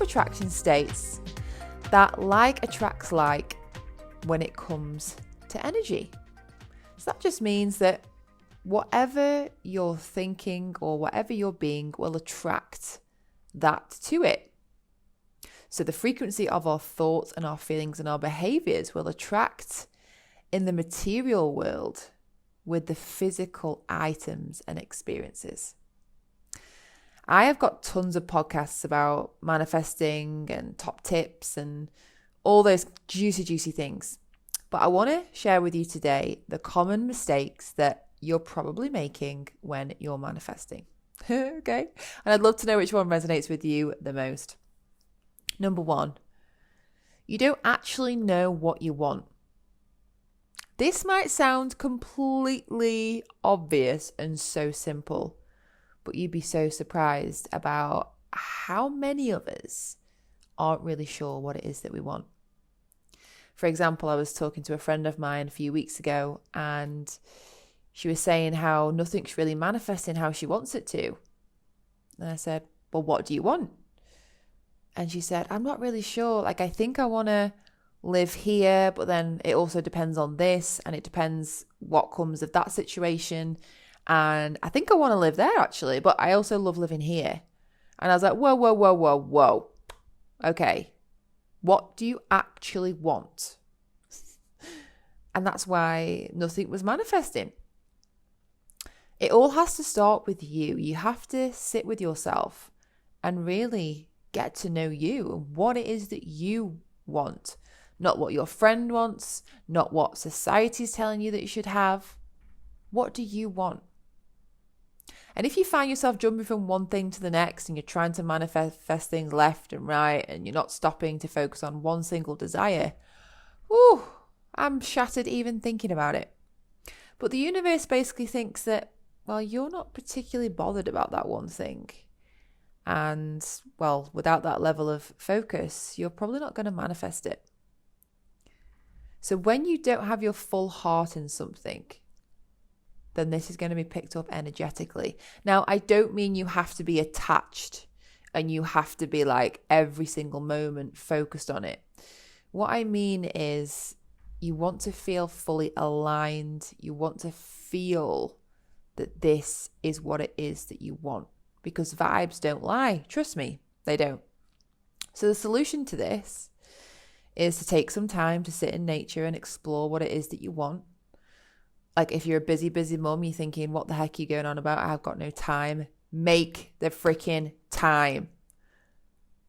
of attraction states that like attracts like when it comes to energy. So that just means that whatever you're thinking or whatever you're being will attract that to it. So the frequency of our thoughts and our feelings and our behaviors will attract in the material world with the physical items and experiences. I have got tons of podcasts about manifesting and top tips and all those juicy things. But I want to share with you today the common mistakes that you're probably making when you're manifesting. Okay? And I'd love to know which one resonates with you the most. Number 1, you don't actually know what you want. This might sound completely obvious and so simple, but you'd be so surprised about how many of us aren't really sure what it is that we want. For example, I was talking to a friend of mine a few weeks ago, and she was saying how nothing's really manifesting how she wants it to. And I said, well, what do you want? And she said, I'm not really sure. Like, I think I want to live here, but then it also depends on this, and it depends what comes of that situation. And I think I want to live there actually, but I also love living here. And I was like, whoa. Okay, what do you actually want? And that's why nothing was manifesting. It all has to start with you. You have to sit with yourself and really get to know you and what it is that you want. Not what your friend wants, not what society's telling you that you should have. What do you want? And if you find yourself jumping from one thing to the next and you're trying to manifest things left and right and you're not stopping to focus on one single desire, I'm shattered even thinking about it. But the universe basically thinks that, well, you're not particularly bothered about that one thing. And, well, without that level of focus, you're probably not going to manifest it. So when you don't have your full heart in something, then this is going to be picked up energetically. Now, I don't mean you have to be attached and you have to be like every single moment focused on it. What I mean is you want to feel fully aligned. You want to feel that this is what it is that you want, because vibes don't lie. Trust me, they don't. So the solution to this is to take some time to sit in nature and explore what it is that you want. Like if you're a busy mum, you're thinking, what the heck are you going on about? I've got no time. Make the freaking time.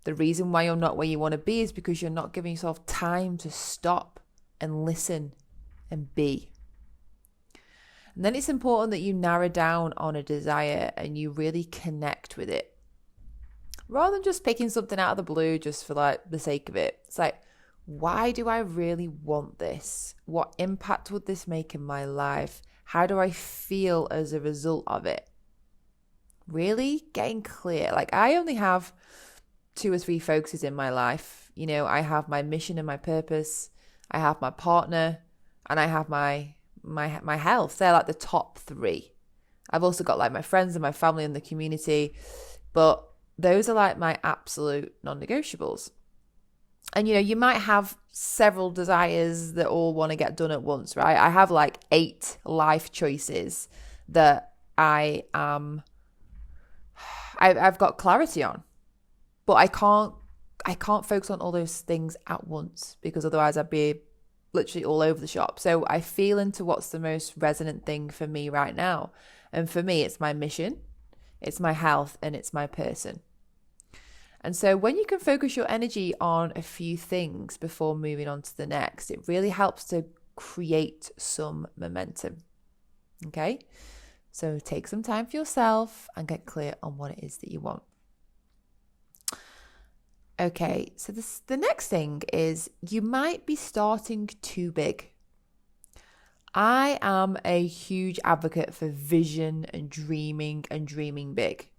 The reason why you're not where you want to be is because you're not giving yourself time to stop and listen and be. And then it's important that you narrow down on a desire and you really connect with it. Rather than just picking something out of the blue just for like the sake of it. It's like, why do I really want this? What impact would this make in my life? How do I feel as a result of it? Really getting clear. Like I only have 2 or 3 focuses in my life. You know, I have my mission and my purpose. I have my partner, and I have my health. They're like the top 3. I've also got like my friends and my family and the community, but those are like my absolute non-negotiables. And, you know, you might have several desires that all want to get done at once, right? I have like 8 life choices that I've got clarity on, but I can't focus on all those things at once because otherwise I'd be literally all over the shop. So I feel into what's the most resonant thing for me right now. And for me, it's my mission, it's my health, and it's my person. And so when you can focus your energy on a few things before moving on to the next, it really helps to create some momentum. Okay? So take some time for yourself and get clear on what it is that you want. Okay, so the next thing is you might be starting too big. I am a huge advocate for vision and dreaming big.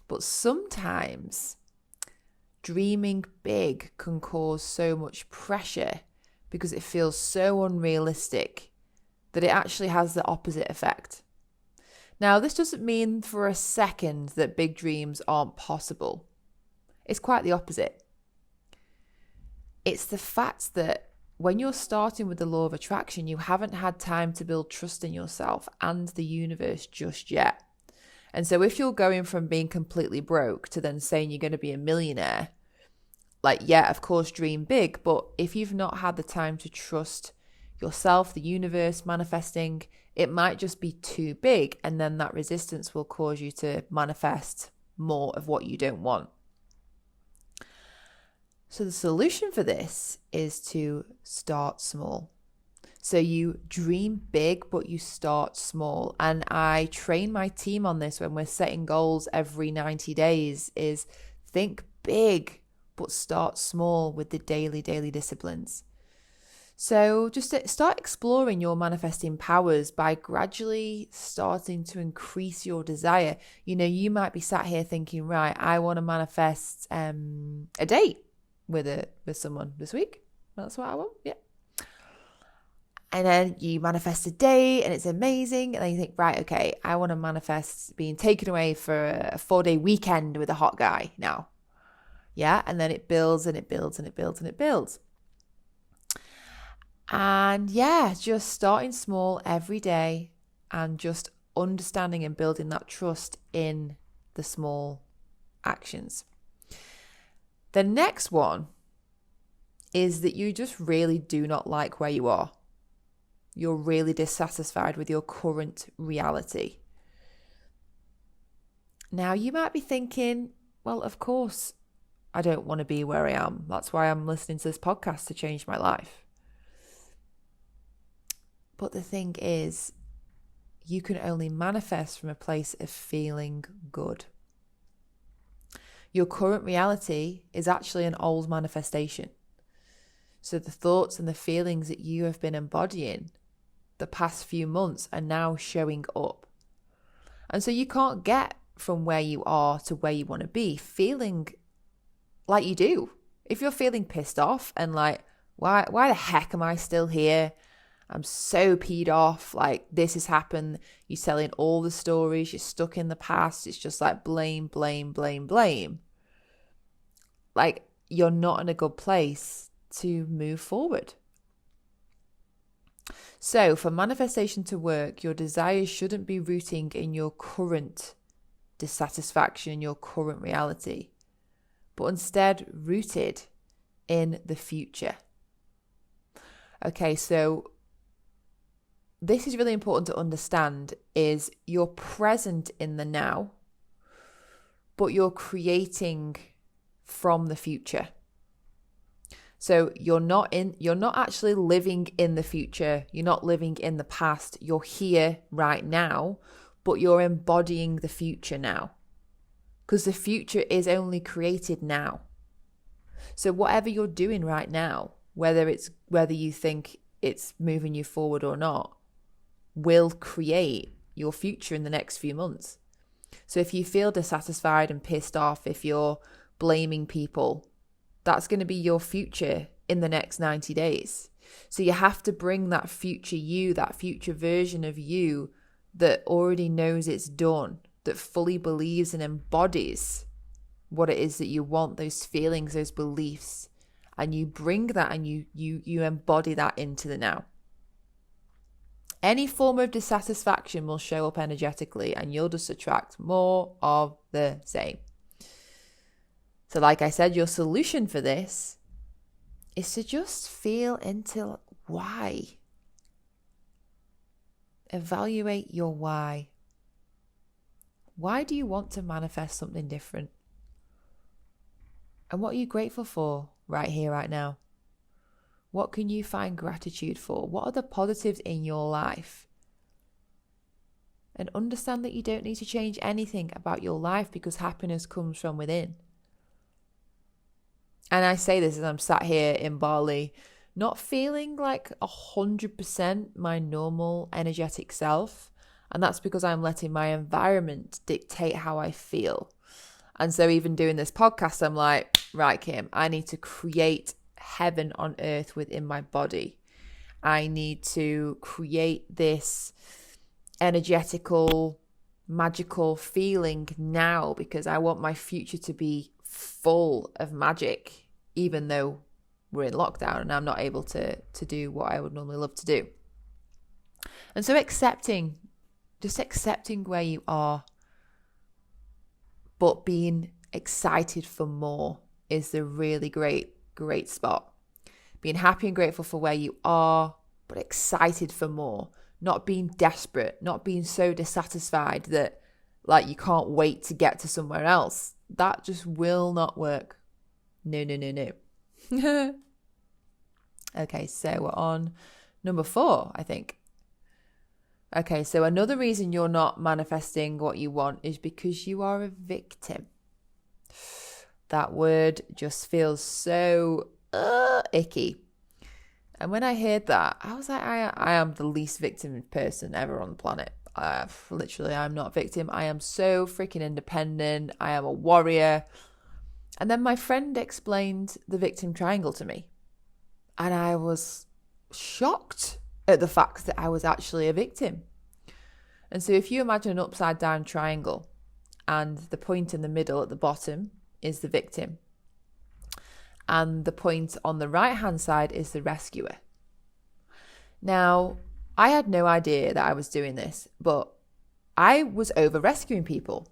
But sometimes dreaming big can cause so much pressure because it feels so unrealistic that it actually has the opposite effect. Now, this doesn't mean for a second that big dreams aren't possible. It's quite the opposite. It's the fact that when you're starting with the law of attraction, you haven't had time to build trust in yourself and the universe just yet. And so if you're going from being completely broke to then saying you're going to be a millionaire, like, yeah, of course, dream big. But if you've not had the time to trust yourself, the universe, manifesting, it might just be too big. And then that resistance will cause you to manifest more of what you don't want. So the solution for this is to start small. So you dream big, but you start small. And I train my team on this when we're setting goals every 90 days is think big, but start small with the daily disciplines. So just start exploring your manifesting powers by gradually starting to increase your desire. You know, you might be sat here thinking, right, I want to manifest a date with someone this week. That's what I want. Yeah. And then you manifest a date and it's amazing. And then you think, right, okay, I want to manifest being taken away for a 4-day weekend with a hot guy now. Yeah. And then it builds and it builds and it builds and it builds. And yeah, just starting small every day and just understanding and building that trust in the small actions. The next one is that you just really do not like where you are. You're really dissatisfied with your current reality. Now, you might be thinking, well, of course, I don't want to be where I am. That's why I'm listening to this podcast to change my life. But the thing is, you can only manifest from a place of feeling good. Your current reality is actually an old manifestation. So the thoughts and the feelings that you have been embodying the past few months are now showing up. And so you can't get from where you are to where you want to be feeling like you do. If you're feeling pissed off and like, why the heck am I still here? I'm so peed off, like this has happened. You're telling all the stories, you're stuck in the past. It's just like blame. Like you're not in a good place to move forward. So for manifestation to work, your desires shouldn't be rooting in your current dissatisfaction, your current reality, but instead rooted in the future. Okay, so this is really important to understand is you're present in the now, but you're creating from the future. So you're not actually living in the future. You're not living in the past. You're here right now, but you're embodying the future now. Because the future is only created now. So whatever you're doing right now, whether you think it's moving you forward or not, will create your future in the next few months. So if you feel dissatisfied and pissed off, if you're blaming people, that's going to be your future in the next 90 days. So you have to bring that future you, that future version of you that already knows it's done, that fully believes and embodies what it is that you want, those feelings, those beliefs, and you bring that and you embody that into the now. Any form of dissatisfaction will show up energetically and you'll just attract more of the same. So like I said, your solution for this is to just feel into why. Evaluate your why. Why do you want to manifest something different? And what are you grateful for right here, right now? What can you find gratitude for? What are the positives in your life? And understand that you don't need to change anything about your life because happiness comes from within. And I say this as I'm sat here in Bali, not feeling like 100% my normal energetic self. And that's because I'm letting my environment dictate how I feel. And so even doing this podcast, I'm like, right, Kim, I need to create heaven on earth within my body. I need to create this energetical, magical feeling now because I want my future to be full of magic, even though we're in lockdown and I'm not able to do what I would normally love to do. And so accepting where you are, but being excited for more is the really great spot. Being happy and grateful for where you are, but excited for more. Not being desperate, not being so dissatisfied that like you can't wait to get to somewhere else. That just will not work. No. Okay, so we're on number 4, I think. Okay, so another reason you're not manifesting what you want is because you are a victim. That word just feels so icky. And when I heard that, I was like, I am the least victim person ever on the planet. I'm not a victim. I am so freaking independent. I am a warrior. And then my friend explained the victim triangle to me. And I was shocked at the fact that I was actually a victim. And so if you imagine an upside down triangle and the point in the middle at the bottom is the victim, and the point on the right hand side is the rescuer. Now, I had no idea that I was doing this, but I was over rescuing people.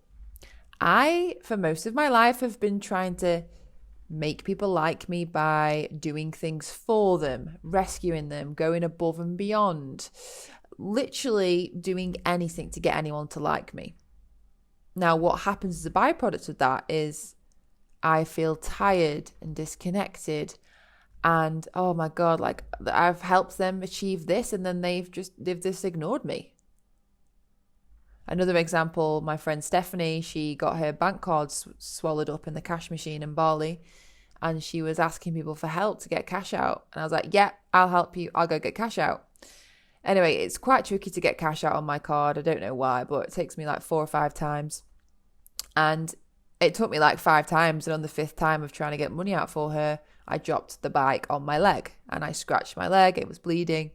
I, for most of my life, have been trying to make people like me by doing things for them, rescuing them, going above and beyond, literally doing anything to get anyone to like me. Now, what happens as a byproduct of that is I feel tired and disconnected, and oh my God, like I've helped them achieve this and then they've just ignored me. Another example, my friend Stephanie, she got her bank cards swallowed up in the cash machine in Bali, and she was asking people for help to get cash out. And I was like, yeah, I'll help you. I'll go get cash out. Anyway, it's quite tricky to get cash out on my card. I don't know why, but it takes me like 4 or 5 times. And it took me like 5 times. And on the 5th time of trying to get money out for her, I dropped the bike on my leg and I scratched my leg. It was bleeding.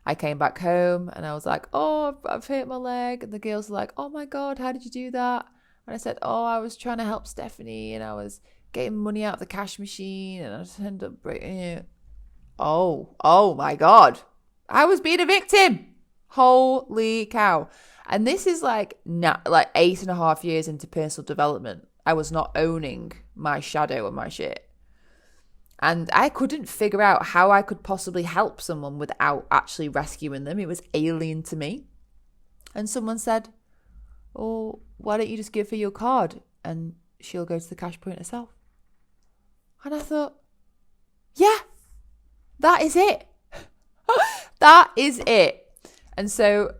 I came back home and I was like, oh, I've hurt my leg. And the girls were like, oh my God, how did you do that? And I said, oh, I was trying to help Stephanie and I was getting money out of the cash machine and I just ended up breaking it. Oh my God. I was being a victim. Holy cow. And this is like 8.5 years into personal development. I was not owning my shadow and my shit. And I couldn't figure out how I could possibly help someone without actually rescuing them. It was alien to me. And someone said, oh, why don't you just give her your card and she'll go to the cash point herself? And I thought, yeah, that is it. That is it. And so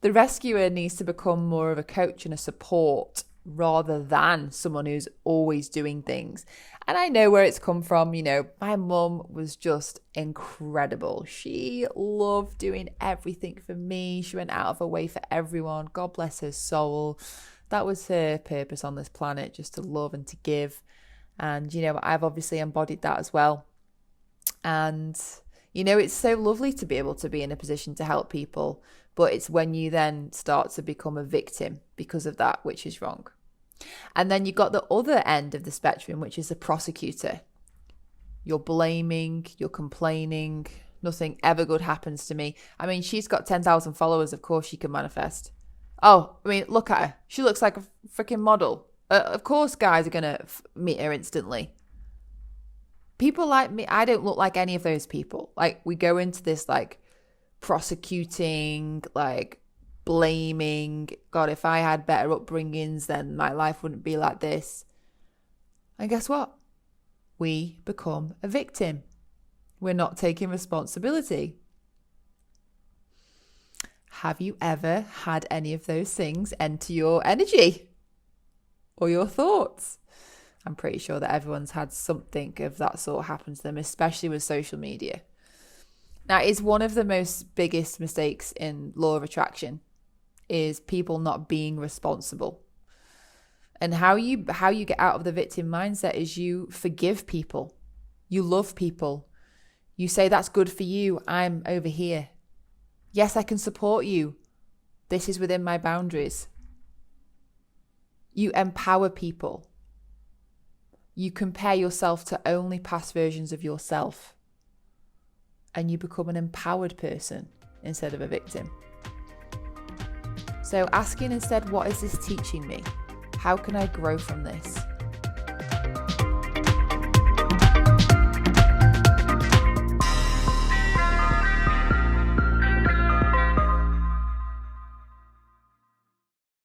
the rescuer needs to become more of a coach and a support rather than someone who's always doing things. And I know where it's come from. You know, my mum was just incredible. She loved doing everything for me. She went out of her way for everyone. God bless her soul. That was her purpose on this planet, just to love and to give. And, you know, I've obviously embodied that as well. And, you know, it's so lovely to be able to be in a position to help people. But it's when you then start to become a victim because of that, which is wrong. And then you've got the other end of the spectrum, which is the prosecutor. You're blaming, you're complaining, nothing ever good happens to me. I mean, she's got 10,000 followers, of course she can manifest. Oh, I mean, look at her. She looks like a freaking model. Of course guys are going to meet her instantly. People like me, I don't look like any of those people. Like, we go into this, like, prosecuting, like, blaming. God, if I had better upbringings, then my life wouldn't be like this. And guess what? We become a victim. We're not taking responsibility. Have you ever had any of those things enter your energy or your thoughts? I'm pretty sure that everyone's had something of that sort happen to them, especially with social media. Now, it's one of the most biggest mistakes in law of attraction is people not being responsible. And how you get out of the victim mindset is you forgive people. You love people. You say, that's good for you. I'm over here. Yes, I can support you. This is within my boundaries. You empower people. You compare yourself to only past versions of yourself, and you become an empowered person instead of a victim. So asking instead, what is this teaching me? How can I grow from this?